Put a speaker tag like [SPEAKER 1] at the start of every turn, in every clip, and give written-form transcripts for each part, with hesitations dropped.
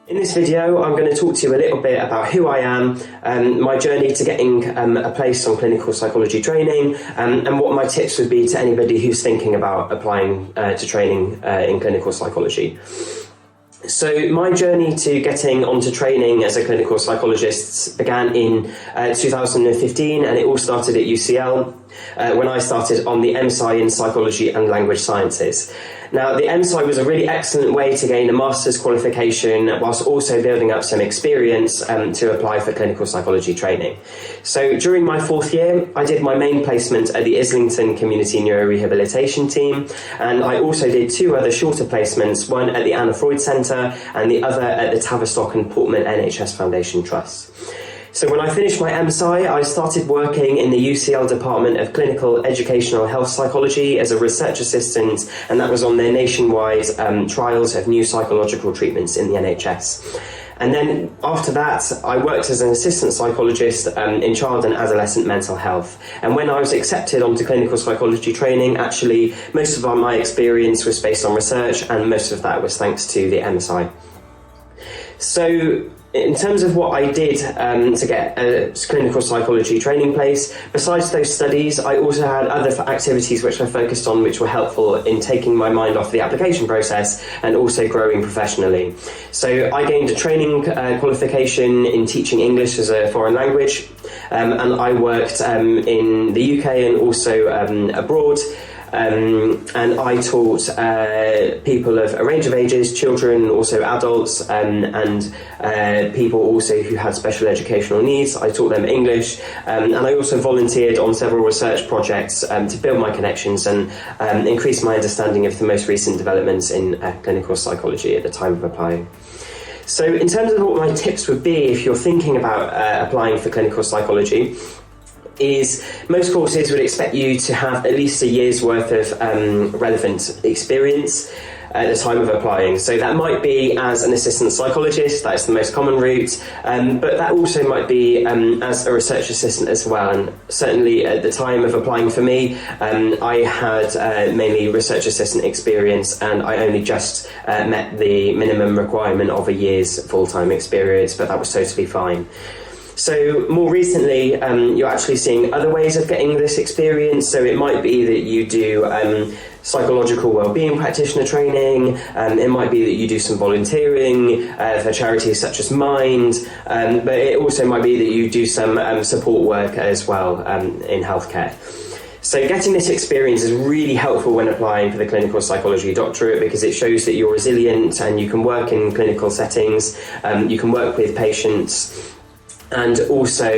[SPEAKER 1] In this video, I'm going to talk to you a little bit about who I am, my journey to getting a place on clinical psychology training, and what my tips would be to anybody who's thinking about applying to training in clinical psychology. So my journey to getting onto training as a clinical psychologist began in 2015, and it all started at UCL when I started on the MSci in Psychology and Language Sciences. Now, the MSci was a really excellent way to gain a master's qualification whilst also building up some experience to apply for clinical psychology training. So during my fourth year, I did my main placement at the Islington Community Neurorehabilitation Team, and I also did two other shorter placements, one at the Anna Freud Centre and the other at the Tavistock and Portman NHS Foundation Trust. So when I finished my MSci, I started working in the UCL Department of Clinical Educational Health Psychology as a research assistant, and that was on their nationwide trials of new psychological treatments in the NHS. And then after that, I worked as an assistant psychologist in child and adolescent mental health. And when I was accepted onto clinical psychology training, actually, most of my experience was based on research, and most of that was thanks to the MSI. So in terms of what I did to get a clinical psychology training place, besides those studies, I also had other activities which I focused on which were helpful in taking my mind off the application process and also growing professionally. So I gained a training qualification in teaching English as a foreign language, and I worked in the UK and also abroad. And I taught people of a range of ages, children, also adults, and people also who had special educational needs. I taught them English, and I also volunteered on several research projects to build my connections and increase my understanding of the most recent developments in clinical psychology at the time of applying. So in terms of what my tips would be if you're thinking about applying for clinical psychology, is most courses would expect you to have at least a year's worth of relevant experience at the time of applying. So that might be as an assistant psychologist, that's the most common route, but that also might be as a research assistant as well. And certainly at the time of applying for me, I had mainly research assistant experience, and I only just met the minimum requirement of a year's full-time experience, but that was totally fine. So more recently, you're actually seeing other ways of getting this experience. So it might be that you do psychological wellbeing practitioner training, it might be that you do some volunteering for charities such as Mind, but it also might be that you do some support work as well in healthcare. So getting this experience is really helpful when applying for the clinical psychology doctorate, because it shows that you're resilient and you can work in clinical settings, you can work with patients, and also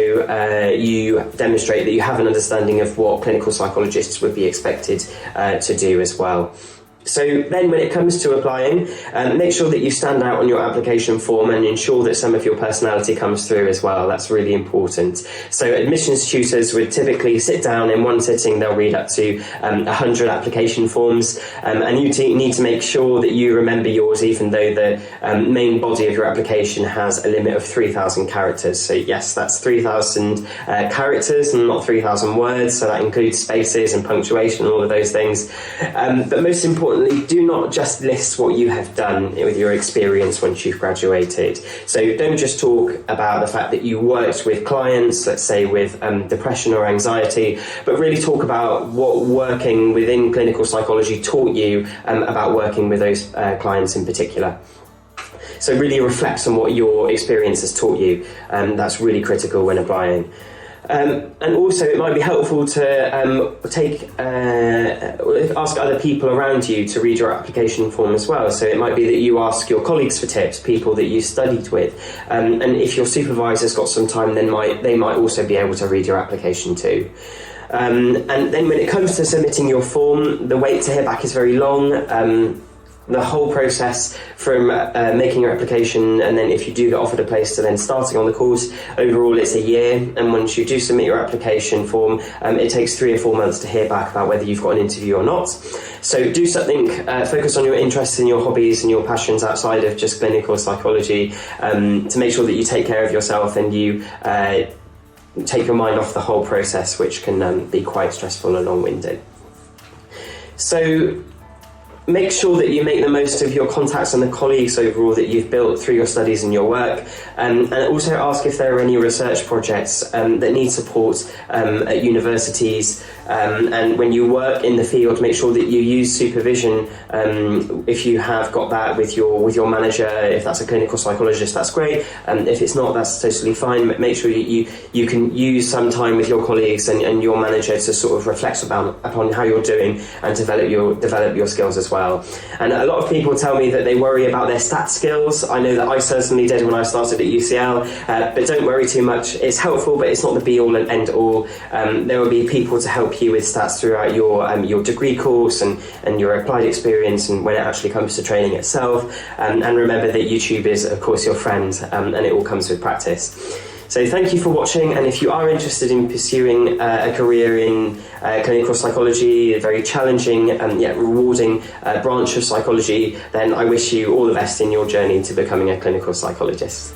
[SPEAKER 1] you demonstrate that you have an understanding of what clinical psychologists would be expected to do as well. So then when it comes to applying, make sure that you stand out on your application form and ensure that some of your personality comes through as well. That's really important. So admissions tutors would typically sit down in one sitting, they'll read up to 100 application forms, and you need to make sure that you remember yours, even though the main body of your application has a limit of 3,000 characters. So yes, that's 3,000 characters and not 3,000 words, so that includes spaces and punctuation and all of those things. But most importantly, do not just list what you have done with your experience once you've graduated. So don't just talk about the fact that you worked with clients, let's say with depression or anxiety, but really talk about what working within clinical psychology taught you about working with those clients in particular. So really reflect on what your experience has taught you, and that's really critical when applying. And also it might be helpful to ask other people around you to read your application form as well. So it might be that you ask your colleagues for tips, people that you studied with, and if your supervisor's got some time, then they might also be able to read your application too. And then when it comes to submitting your form, the wait to hear back is very long. The whole process from making your application, and then if you do get offered a place, to then starting on the course, overall it's a year. And once you do submit your application form, it takes 3 or 4 months to hear back about whether you've got an interview or not. So do something, focus on your interests and your hobbies and your passions outside of just clinical psychology, to make sure that you take care of yourself and you take your mind off the whole process, which can be quite stressful and long-winded. So make sure that you make the most of your contacts and the colleagues overall that you've built through your studies and your work, and also ask if there are any research projects that need support at universities. And when you work in the field, make sure that you use supervision if you have got that with your manager. If that's a clinical psychologist, that's great. If it's not, that's totally fine. But make sure you can use some time with your colleagues and your manager to sort of reflect upon how you're doing and develop your skills as well. And a lot of people tell me that they worry about their stat skills. I know that I certainly did when I started at UCL, but don't worry too much. It's helpful, but it's not the be-all and end-all. There will be people to help you with stats throughout your degree course and your applied experience and when it actually comes to training itself. And remember that YouTube is, of course, your friend, and it all comes with practice. So thank you for watching, and if you are interested in pursuing a career in clinical psychology, a very challenging and yet rewarding branch of psychology, then I wish you all the best in your journey to becoming a clinical psychologist.